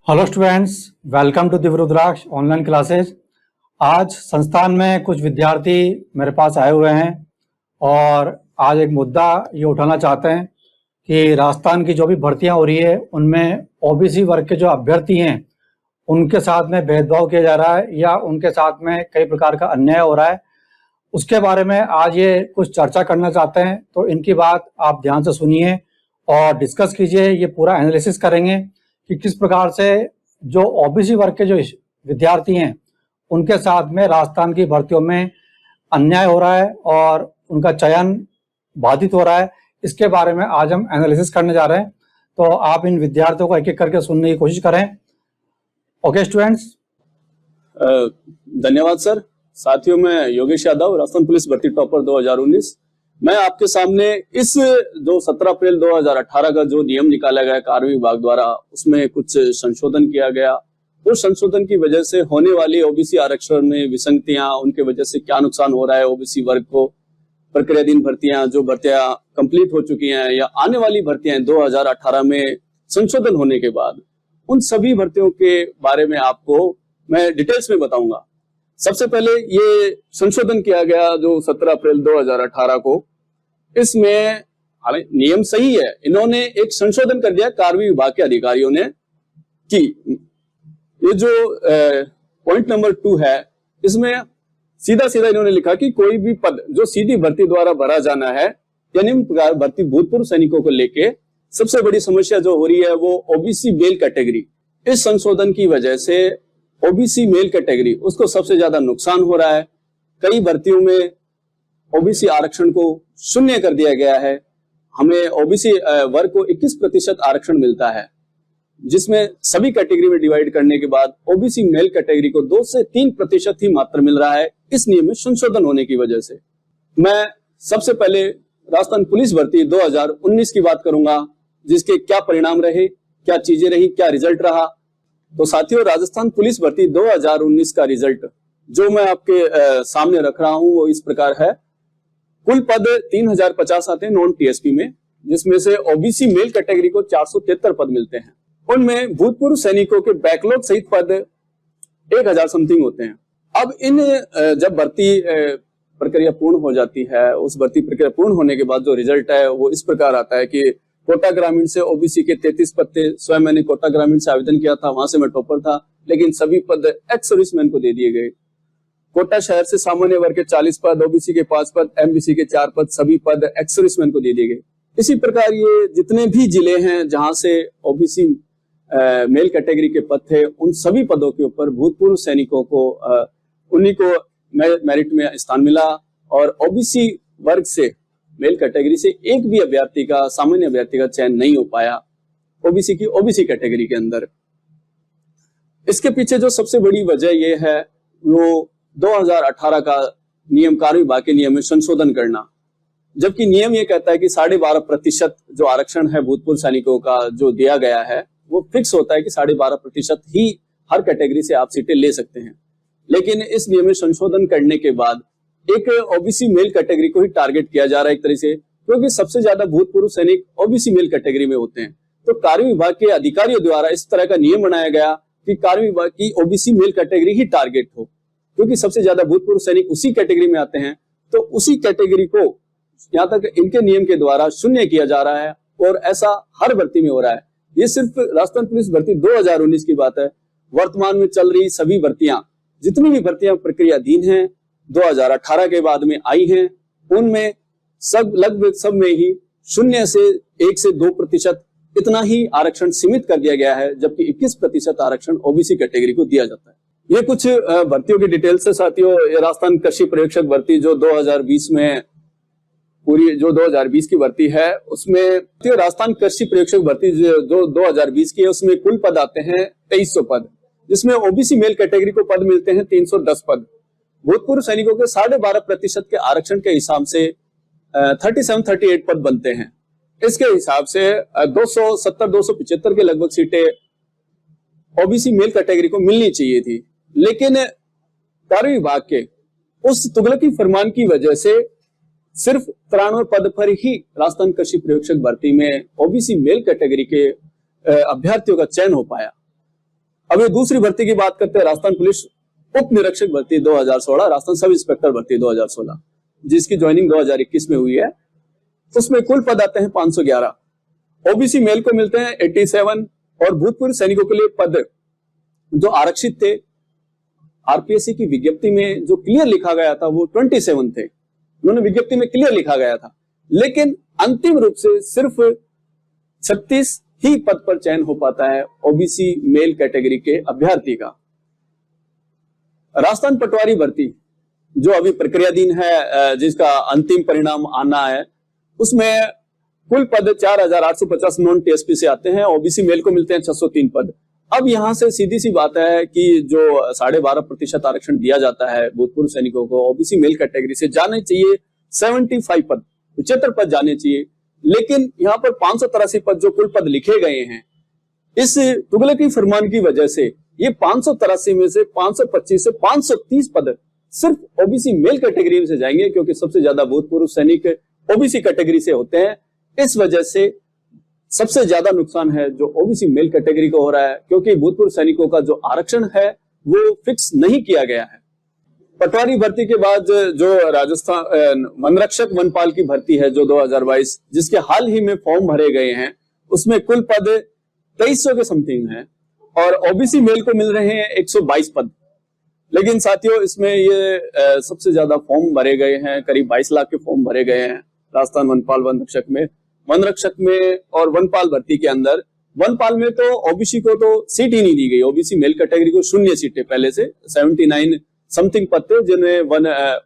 Hello students, welcome to Divyarudraksh online classes. आज संस्थान में कुछ विद्यार्थी मेरे पास आए हुए हैं और आज एक मुद्दा ये उठाना चाहते हैं कि राजस्थान की जो भी भर्तियां हो रही है उनमें ओबीसी वर्ग के जो अभ्यर्थी हैं उनके साथ में भेदभाव किया जा रहा है या उनके साथ में कई प्रकार का अन्याय हो रहा है। उसके बारे में आज ये कुछ चर्चा करना चाहते हैं, तो इनकी बात आप ध्यान से सुनिए और डिस्कस कीजिए। ये पूरा एनालिसिस करेंगे कि किस प्रकार से जो ओबीसी वर्ग के जो विद्यार्थी हैं उनके साथ में राजस्थान की भर्तियों में अन्याय हो रहा है और उनका चयन बाधित हो रहा है। इसके बारे में आज हम एनालिसिस करने जा रहे हैं, तो आप इन विद्यार्थियों को एक एक करके सुनने की कोशिश करें। Okay students. धन्यवाद सर। साथियों, मैं योगेश यादव, राजस्थान पुलिस भर्ती टॉपर 2019। मैं आपके सामने इस जो 17 अप्रैल 2018 का जो नियम निकाला गया कार्य विभाग द्वारा, उसमें कुछ संशोधन किया गया। उस संशोधन की वजह से होने वाली ओबीसी आरक्षण में विसंगतियां, उनके वजह से क्या नुकसान हो रहा है ओबीसी वर्ग को, प्रक्रियाधीन भर्तियां, जो भर्तियां कंप्लीट हो चुकी हैं या आने वाली भर्तियां 2018 में संशोधन होने के बाद, उन सभी भर्तियों के बारे में आपको मैं डिटेल्स में बताऊंगा। सबसे पहले ये संशोधन किया गया जो 17 अप्रैल 2018 को, इसमें नियम सही है, इन्होंने एक संशोधन कर दिया कार्य विभाग के अधिकारियों ने कि ये जो पॉइंट नंबर 2 है, इसमें सीधा सीधा इन्होंने लिखा कि कोई भी पद जो सीधी भर्ती द्वारा भरा जाना है, यानी भर्ती भूतपूर्व सैनिकों को लेके सबसे बड़ी समस्या जो हो रही है वो ओबीसी मेल कैटेगरी। इस संशोधन की वजह से ओबीसी मेल कैटेगरी उसको सबसे ज्यादा नुकसान हो रहा है। कई भर्तियों में ओबीसी आरक्षण को शून्य कर दिया गया है। हमें ओबीसी वर्ग को 21% आरक्षण मिलता है, जिसमें सभी कैटेगरी में डिवाइड करने के बाद ओबीसी मेल कैटेगरी को 2 से 3% ही मात्र मिल रहा है इस नियम में संशोधन होने की वजह से। मैं सबसे पहले राजस्थान पुलिस भर्ती 2019 की बात करूंगा, जिसके क्या परिणाम रहे, क्या चीजें रही, क्या रिजल्ट रहा। तो साथियों, राजस्थान पुलिस भर्ती 2019 का रिजल्ट जो मैं आपके सामने रख रहा हूं वो इस प्रकार है। कुल पद 3050 आते हैं नॉन टीएसपी में, जिसमें से ओबीसी मेल कैटेगरी को 473 पद मिलते हैं। उनमें भूतपूर्व सैनिकों के बैकलॉग सहित पद 1000 समथिंग होते हैं। अब इन जब भर्ती प्रक्रिया पूर्ण हो जाती है, उस भर्ती प्रक्रिया पूर्ण होने के बाद जो रिजल्ट है वो इस प्रकार आता है कि कोटा ग्रामीण से ओबीसी के 33 पद थे। स्वयं मैंने कोटा ग्रामीण से आवेदन किया था, वहां से मैं टॉपर था, लेकिन सभी पद एक्स सर्विसमैन को दे दिए गए। कोटा शहर से सामान्य वर्ग के 40 पद, ओबीसी के 5 पद, एमबीसी के 4 पद, सभी पद एक्स सर्विसमैन को दे दिए गए। इसी प्रकार ये जितने भी जिले हैं जहां से ओबीसी मेल कैटेगरी के पद थे, उन सभी पदों के ऊपर भूतपूर्व सैनिकों को उन्हीं को मेरिट में स्थान मिला और ओबीसी वर्ग से मेल कैटेगरी से एक भी अभ्यर्थी का, सामान्य अभ्यर्थी का चयन नहीं हो पाया ओबीसी की ओबीसी कैटेगरी के अंदर। इसके पीछे जो सबसे बड़ी वजह यह है वो 2018 का नियम कार्य विभाग के नियम में संशोधन करना। जबकि नियम ये कहता है कि 12.5% जो आरक्षण है भूतपूर्व सैनिकों का जो दिया गया है वो फिक्स होता है कि 12.5% ही हर कैटेगरी से आप सीटें ले सकते हैं। लेकिन इस नियम में संशोधन करने के बाद एक ओबीसी मेल कैटेगरी को ही टारगेट किया जा रहा है एक तरह से, क्योंकि सबसे ज्यादा भूतपूर्व सैनिक ओबीसी मेल कैटेगरी में होते हैं। तो कार्य विभाग के अधिकारियों द्वारा इस तरह का नियम बनाया गया कि कार्य विभाग की ओबीसी मेल कैटेगरी ही टारगेट हो, क्योंकि सबसे ज्यादा भूतपूर्व सैनिक उसी कैटेगरी में आते हैं। तो उसी कैटेगरी को यहाँ तक इनके नियम के द्वारा शून्य किया जा रहा है और ऐसा हर भर्ती में हो रहा है। ये सिर्फ राजस्थान पुलिस भर्ती 2019 की बात है। वर्तमान में चल रही सभी भर्तियां, जितनी भी भर्तियां प्रक्रियाधीन हैं 2018 के बाद में आई हैं, उनमें सब लगभग सब में ही 0 से 1 से 2% इतना ही आरक्षण सीमित कर दिया गया है, जबकि 21% आरक्षण ओबीसी कैटेगरी को दिया जाता है। ये कुछ भर्तियों की डिटेल्स है साथियों। ये राजस्थान कृषि पर्यवेक्षक भर्ती जो 2020 में पूरी जो 2020 की भर्ती है, उसमें राजस्थान कृषि पर्यवेक्षक भर्ती जो 2020 की है, उसमें कुल पद आते हैं 2300 पद, जिसमें ओबीसी मेल कैटेगरी को पद मिलते हैं 310 पद। भूतपूर्व सैनिकों के 12.5% के आरक्षण के हिसाब से 37-38 पद बनते हैं। इसके हिसाब से 270-275 के लगभग सीटें ओबीसी मेल कैटेगरी को मिलनी चाहिए थी, लेकिन कार्य विभाग के उस तुगलकी फरमान की वजह से सिर्फ 93 पद पर ही राजस्थान कृषि पर्यवेक्षक भर्ती में ओबीसी मेल कैटेगरी के अभ्यर्थियों का चयन हो पाया। अब ये दूसरी भर्ती की बात करते हैं, राजस्थान पुलिस उप निरीक्षक भर्ती 2016, राजस्थान सब इंस्पेक्टर भर्ती 2016, जिसकी ज्वाइनिंग 2021 में हुई है। उसमें कुल पद आते हैं 511। ओबीसी मेल को मिलते हैं 87 और भूतपूर्व सैनिकों के लिए पद जो आरक्षित थे, आरपीएससी की विज्ञप्ति में जो क्लियर लिखा गया था वो 27 थे। उन्होंने विज्ञप्ति में क्लियर लिखा गया था, लेकिन अंतिम रूप से सिर्फ 36 ही पद पर चयन हो पाता है ओबीसी मेल कैटेगरी के अभ्यर्थी का। राजस्थान पटवारी भर्ती जो अभी प्रक्रियाधीन है, जिसका अंतिम परिणाम आना है, उसमें कुल पद 4850 नॉन टीएसपी से आते हैं। ओबीसी मेल को मिलते हैं 603 पद। अब यहां से सीधी सी बात है कि जो 12.5% आरक्षण दिया जाता है भूतपूर्व सैनिकों को, ओबीसी मेल कैटेगरी से जाने चाहिए 75 पद, 75 पद जाने चाहिए। लेकिन यहाँ पर 583 पद जो कुल पद लिखे गए हैं, इस तुगलकी फरमान की वजह से ये 583 में से 525 से 530 पद सिर्फ ओबीसी मेल कैटेगरी से जाएंगे, क्योंकि सबसे ज्यादा भूतपूर्व सैनिक ओबीसी कैटेगरी से होते हैं। इस वजह से सबसे ज्यादा नुकसान है जो ओबीसी मेल कैटेगरी को हो रहा है, क्योंकि भूतपूर्व सैनिकों का जो आरक्षण है वो फिक्स नहीं किया गया है। पटवारी भर्ती के बाद जो राजस्थान वनरक्षक वनपाल की भर्ती है जो 2022, जिसके हाल ही में फॉर्म भरे गए हैं, उसमें कुल पद 2300 के समथिंग हैं और ओबीसी मेल को मिल रहे हैं 122 पद। लेकिन साथियों, इसमें ये सबसे ज्यादा फॉर्म भरे गए हैं, करीब 22 लाख के फॉर्म भरे गए हैं राजस्थान वनपाल वनरक्षक में और वनपाल भर्ती के अंदर। वनपाल में तो ओबीसी को तो सीट ही नहीं दी गई, ओबीसी मेल कैटेगरी को 0 सीटें, पहले से 79 समथिंग पद थे जिनमें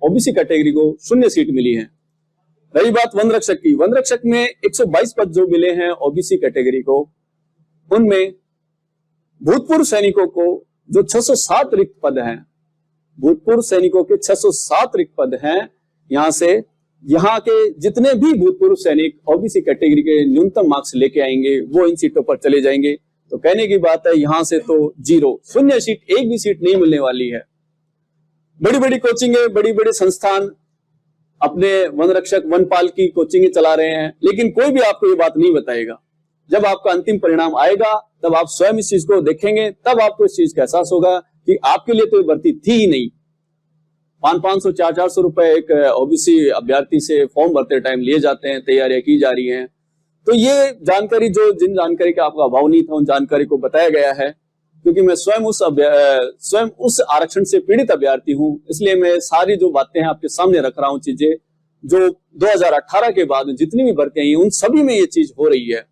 ओबीसी कैटेगरी को 0 सीट मिली है। रही बात वनरक्षक की, वनरक्षक में 122 पद जो मिले हैं ओबीसी कैटेगरी को, उनमें भूतपूर्व सैनिकों को जो 607 रिक्त पद हैं, भूतपूर्व सैनिकों के 607 रिक्त पद हैं, यहाँ के जितने भी भूतपूर्व सैनिक ओबीसी कैटेगरी के न्यूनतम मार्क्स लेके आएंगे वो इन सीटों पर चले जाएंगे। तो कहने की बात है, यहां से तो 0 सीट, एक भी सीट नहीं मिलने वाली है। बड़ी बड़ी कोचिंगें, बड़ी बड़ी संस्थान अपने वनरक्षक वनपाल की कोचिंगें चला रहे हैं, लेकिन कोई भी आपको ये बात नहीं बताएगा। जब आपका अंतिम परिणाम आएगा तब आप स्वयं इस चीज को देखेंगे, तब आपको इस चीज का एहसास होगा कि आपके लिए तो ये भर्ती थी ही नहीं। 500 400 रुपए एक ओबीसी अभ्यर्थी से फॉर्म भरते टाइम लिए जाते हैं, तैयारियां की जा रही हैं। तो ये जानकारी जिन जानकारी का आपका अभाव नहीं था, उन जानकारी को बताया गया है, क्योंकि मैं स्वयं उस आरक्षण से पीड़ित अभ्यर्थी हूं, इसलिए मैं सारी जो बातें हैं आपके सामने रख रहा हूं, चीजें जो 2018 के बाद जितनी भी भर्तियां हैं उन सभी में ये चीज हो रही है।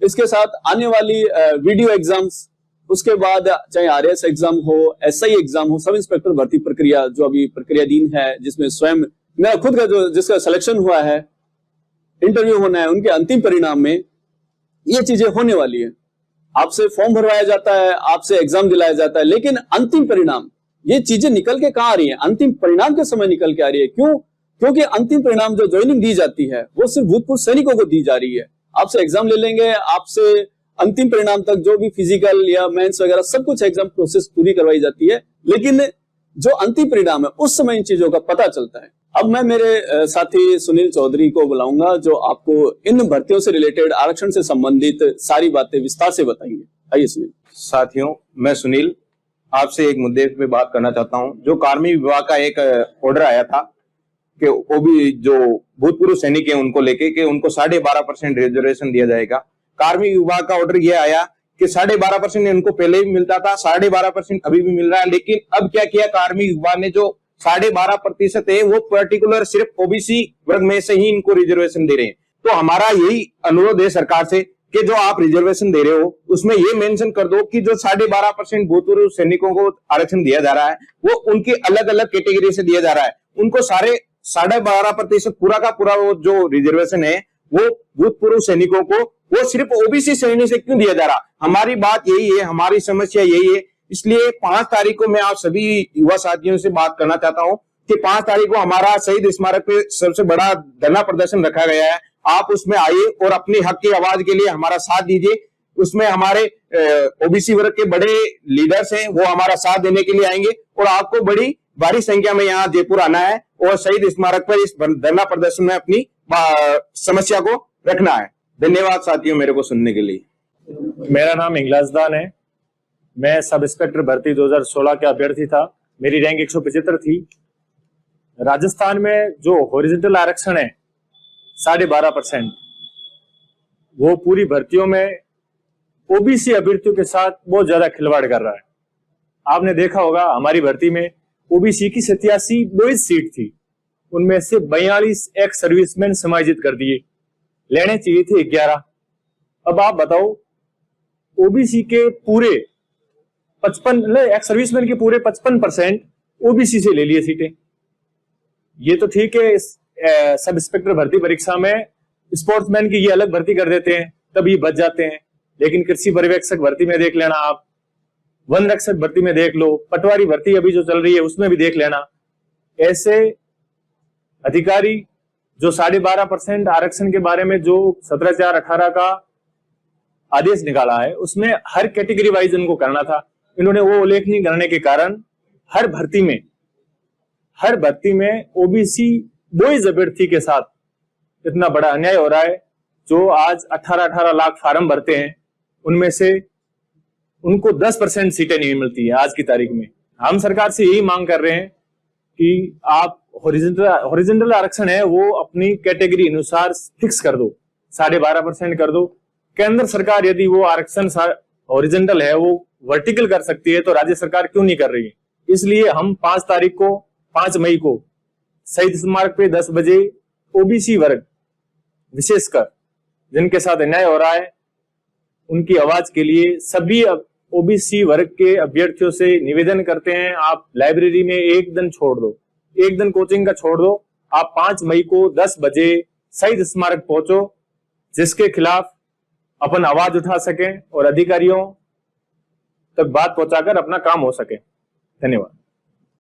इसके साथ आने वाली वीडियो एग्जाम्स, उसके बाद चाहे आरएएस एग्जाम हो, एसआई एग्जाम हो, सब इंस्पेक्टर भर्ती प्रक्रिया जो अभी प्रक्रियाधीन है, जिसमें स्वयं मेरा खुद का जिसका सिलेक्शन हुआ है, इंटरव्यू होना है, उनके अंतिम परिणाम में ये चीजें होने वाली है। आपसे फॉर्म भरवाया जाता है, आपसे एग्जाम दिलाया जाता है, लेकिन अंतिम परिणाम ये चीजें निकल के कहाँ आ रही है? अंतिम परिणाम के समय निकल के आ रही है। क्यों? क्योंकि अंतिम परिणाम जो ज्वाइनिंग दी जाती है वो सिर्फ भूतपूर्व सैनिकों को दी जा रही है। आपसे एग्जाम ले लेंगे, आपसे अंतिम परिणाम तक जो भी फिजिकल या मेंस वगैरह सब कुछ एग्जाम प्रोसेस पूरी करवाई जाती है, लेकिन जो अंतिम परिणाम है उस समय इन चीजों का पता चलता है। अब मैं मेरे साथी सुनील चौधरी को बुलाऊंगा, जो आपको इन भर्तियों से रिलेटेड, आरक्षण से संबंधित सारी बातें विस्तार से बताएंगे। आइए सुनील। साथियों, मैं सुनील आपसे एक मुद्दे पे बात करना चाहता हूं। जो कार्मिक विभाग का एक ऑर्डर आया था कि वो भी जो भूतपूर्व सैनिक है उनको लेके कि उनको 12.5% रिजर्वेशन दिया जाएगा। कार्मिक विभाग का ऑर्डर यह आया कि 12.5% उनको पहले भी मिलता था, 12.5% अभी भी मिल रहा है। लेकिन अब क्या किया कार्मिक विभाग ने, जो 12.5% है वो पर्टिकुलर सिर्फ ओबीसी वर्ग में से ही इनको रिजर्वेशन दे रहे हैं। तो हमारा यही अनुरोध है सरकार से कि जो आप रिजर्वेशन दे रहे हो उसमें ये मेंशन कर दो कि जो 12.5% भूतपूर्व सैनिकों को आरक्षण दिया जा रहा है वो उनकी अलग अलग कैटेगरी से दिया जा रहा है। उनको 12.5% पूरा का पूरा वो जो रिजर्वेशन है वो भूतपूर्व सैनिकों को वो सिर्फ ओबीसी श्रेणी से क्यों दिया जा रहा? हमारी बात यही है, हमारी समस्या यही है। इसलिए 5 तारीख को मैं आप सभी युवा साथियों से बात करना चाहता हूं कि 5 तारीख को हमारा शहीद स्मारक पे सबसे बड़ा धरना प्रदर्शन रखा गया है। आप उसमें आइए और अपनी हक की आवाज के लिए हमारा साथ दीजिए। उसमें हमारे ओबीसी वर्ग के बड़े लीडर्स हैं, वो हमारा साथ देने के लिए आएंगे और आपको बड़ी भारी संख्या में यहाँ जयपुर आना है और शहीद स्मारक पर इस धरना प्रदर्शन में अपनी समस्या को रखना है। धन्यवाद साथियों मेरे को सुनने के लिए। मेरा नाम इंगलाजदान है। मैं सब इंस्पेक्टर भर्ती 2016 का अभ्यर्थी था। मेरी रैंक 175 थी। राजस्थान में जो हॉरिजॉन्टल आरक्षण है 12.5%, वो पूरी भर्तियों में ओबीसी अभ्यर्थियों के साथ बहुत ज्यादा खिलवाड़ कर रहा है। आपने देखा होगा हमारी भर्ती में ओबीसी की 87 बॉयज सीट थी, उनमें से 42 एक्स सर्विसमैन समायोजित कर दिए, लेने चाहिए थे 11। अब आप बताओ, ओबीसी के पूरे 55 एक्स सर्विसमैन के पूरे 55% ओबीसी से ले लिए सीटें। ये तो ठीक है, सब इंस्पेक्टर भर्ती परीक्षा में स्पोर्ट्समैन की ये अलग भर्ती कर देते हैं, तब ये बच जाते हैं। लेकिन कृषि पर्यवेक्षक भर्ती में देख लेना, आप वन रक्षक भर्ती में देख लो, पटवारी भर्ती अभी जो चल रही है उसमें भी देख लेना। ऐसे अधिकारी जो 12.5% आरक्षण के बारे में जो 17/4/18 का आदेश निकाला है, उसमें हर कैटेगरी वाइज उनको करना था। इन्होंने वो उल्लेख नहीं करने के कारण हर भर्ती में ओबीसी बॉयज अभ्यर्थी के साथ इतना बड़ा अन्याय हो रहा है। जो आज 18 लाख फार्म भरते हैं, उनमें से उनको 10% सीटें नहीं मिलती है आज की तारीख में। हम सरकार से यही मांग कर रहे हैं कि आप हॉरिजॉन्टल आरक्षण है वो अपनी कैटेगरी अनुसार फिक्स कर दो, 12.5% कर दो। केंद्र सरकार यदि वो आरक्षण हॉरिजॉन्टल है वो वर्टिकल कर सकती है, तो राज्य सरकार क्यों नहीं कर रही है? इसलिए हम 5 मई को शहीद स्मारक पे 10 बजे ओबीसी वर्ग, विशेषकर जिनके साथ अन्याय हो रहा है, उनकी आवाज के लिए सभी ओबीसी वर्ग के अभ्यर्थियों से निवेदन करते हैं, आप लाइब्रेरी में एक दिन छोड़ दो, एक दिन कोचिंग का छोड़ दो, आप 5 मई को 10 बजे शहीद स्मारक पहुंचो, जिसके खिलाफ अपन आवाज उठा सकें और अधिकारियों तक बात पहुंचाकर अपना काम हो सके। धन्यवाद।